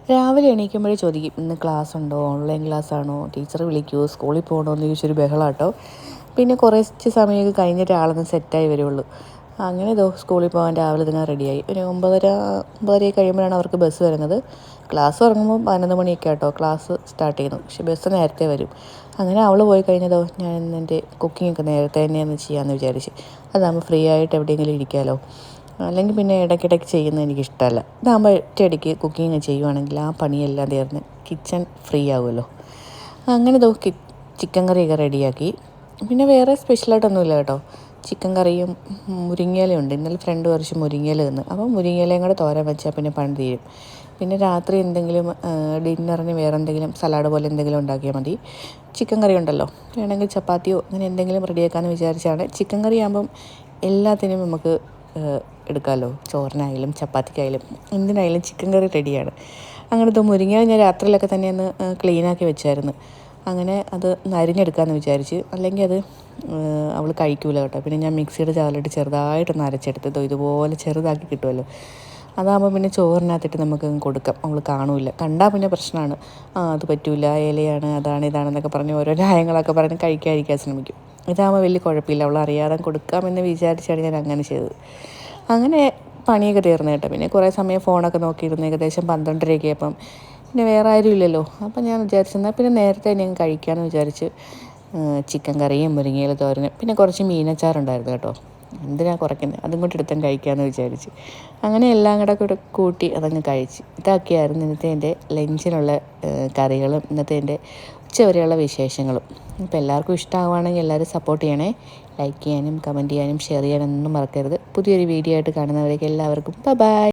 രാവിലെ എണീക്കുമ്പോഴേ ചോദിക്കും ഇന്ന് ക്ലാസ് ഉണ്ടോ, ഓൺലൈൻ ക്ലാസ് ആണോ, ടീച്ചർ വിളിക്കുമോ, സ്കൂളിൽ പോകണോ എന്ന് ചോദിച്ചൊരു ബഹളാട്ടോ. പിന്നെ കുറച്ച് സമയമൊക്കെ കഴിഞ്ഞിട്ട് ആളൊന്ന് സെറ്റായി വരുള്ളൂ. അങ്ങനെ സ്കൂളിൽ പോകാൻ രാവിലെ തന്നെ റെഡിയായി. ഒരു 9:30 കഴിയുമ്പോഴാണ് അവർക്ക് ബസ് വരുന്നത്. ക്ലാസ് തുടങ്ങുമ്പോൾ 11 മണിയൊക്കെ ആട്ടോ ക്ലാസ് സ്റ്റാർട്ട് ചെയ്യുന്നു. പക്ഷേ ബസ് നേരത്തെ വരും. അങ്ങനെ അവൾ പോയി കഴിഞ്ഞതോ ഞാൻ എൻ്റെ കുക്കിങ്ങൊക്കെ നേരത്തെ തന്നെയാണ് ചെയ്യാമെന്ന് വിചാരിച്ച്. അതാകുമ്പോൾ ഫ്രീ ആയിട്ട് എവിടെയെങ്കിലും ഇരിക്കാമല്ലോ. അല്ലെങ്കിൽ പിന്നെ ഇടയ്ക്കിടയ്ക്ക് ചെയ്യുന്നത് എനിക്കിഷ്ടമല്ല. ഇതാകുമ്പോൾ ഒറ്റയടിക്ക് കുക്കിങ് ചെയ്യുവാണെങ്കിൽ ആ പണിയെല്ലാം തീർന്ന് കിച്ചൺ ഫ്രീ ആകുമല്ലോ. അങ്ങനെ ചിക്കൻ കറിയൊക്കെ റെഡിയാക്കി. പിന്നെ വേറെ സ്പെഷ്യലായിട്ടൊന്നുമില്ല കേട്ടോ. ചിക്കൻ കറിയും മുരിങ്ങയിലയുണ്ട്. ഇന്നലെ ഫ്രണ്ട് കുറച്ച് മുരിങ്ങയില തന്നു. അപ്പോൾ മുരിങ്ങയിലയും കൂടെ തോരൻ വെച്ചാൽ പിന്നെ പണി തീരും. പിന്നെ രാത്രി എന്തെങ്കിലും ഡിന്നറിന് വേറെ എന്തെങ്കിലും സലാഡ് പോലെ എന്തെങ്കിലും ഉണ്ടാക്കിയാൽ മതി. ചിക്കൻ കറി ഉണ്ടല്ലോ, വേണമെങ്കിൽ ചപ്പാത്തിയോ അങ്ങനെ എന്തെങ്കിലും റെഡിയാക്കാമെന്ന് വിചാരിച്ചാണ്. ചിക്കൻ കറി ആകുമ്പം എല്ലാത്തിനും നമുക്ക് എടുക്കാമല്ലോ. ചോറിനായാലും ചപ്പാത്തിക്കായാലും എന്തിനായാലും ചിക്കൻ കറി റെഡിയാണ്. അങ്ങനത്തെ മുരിങ്ങ ഞാൻ രാത്രിയിലൊക്കെ തന്നെ ഒന്ന് ക്ലീനാക്കി വെച്ചായിരുന്നു. അങ്ങനെ അത് അരിഞ്ഞെടുക്കാമെന്ന് വിചാരിച്ച്. അല്ലെങ്കിൽ അത് അവൾ കഴിക്കൂല കേട്ടോ. പിന്നെ ഞാൻ മിക്സിയുടെ ജാറിലിട്ട് ചെറുതായിട്ടൊന്ന് അരച്ചെടുത്ത് ഇതുപോലെ ചെറുതാക്കി കിട്ടുമല്ലോ. അതാകുമ്പോൾ പിന്നെ ചോറിനകത്തിട്ട് നമുക്ക് കൊടുക്കാം. അവൾ കാണൂല. കണ്ടാൽ പിന്നെ പ്രശ്നമാണ്. അത് പറ്റൂല, ഇലയാണ്, അതാണ് ഇതാണെന്നൊക്കെ പറഞ്ഞ് ഓരോ ന്യായങ്ങളൊക്കെ പറഞ്ഞ് കഴിക്കാതിരിക്കാൻ ശ്രമിക്കും. ഇതാകുമ്പോൾ വലിയ കുഴപ്പമില്ല. അവൾ അറിയാതെ കൊടുക്കാമെന്ന് വിചാരിച്ചാണ് ഞാൻ അങ്ങനെ ചെയ്തത്. അങ്ങനെ പണിയൊക്കെ തീർന്നു കേട്ടോ. പിന്നെ കുറേ സമയം ഫോണൊക്കെ നോക്കിയിരുന്നു. ഏകദേശം 12:30 അപ്പം പിന്നെ വേറെ ആരും ഇല്ലല്ലോ. അപ്പം ഞാൻ വിചാരിച്ചെന്നാൽ പിന്നെ നേരത്തെ തന്നെ കഴിക്കാമെന്ന് വിചാരിച്ച് ചിക്കൻ കറിയും മുരിങ്ങയില തോരനും പിന്നെ കുറച്ച് മീനച്ചാറുണ്ടായിരുന്നു കേട്ടോ. എന്തിനാണ് കുറയ്ക്കുന്നത്, അതും കൂടി എടുത്തും കഴിക്കാമെന്ന് വിചാരിച്ച്. അങ്ങനെ എല്ലാം കൂടെ കൂട്ടി അതങ്ങ് കഴിച്ച്. ഇതൊക്കെയായിരുന്നു ഇന്നത്തെ എൻ്റെ ലഞ്ചിനുള്ള കറികളും ഇന്നത്തെ എൻ്റെ ഉച്ചവരെയുള്ള വിശേഷങ്ങളും. അപ്പോൾ എല്ലാവർക്കും ഇഷ്ടമാവുകയാണെങ്കിൽ എല്ലാവരും സപ്പോർട്ട് ചെയ്യണേ. ലൈക്ക് ചെയ്യാനും കമൻറ്റ് ചെയ്യാനും ഷെയർ ചെയ്യാനൊന്നും മറക്കരുത്. പുതിയൊരു വീഡിയോ ആയിട്ട് കാണുന്നവരേക്ക് എല്ലാവർക്കും ബൈ.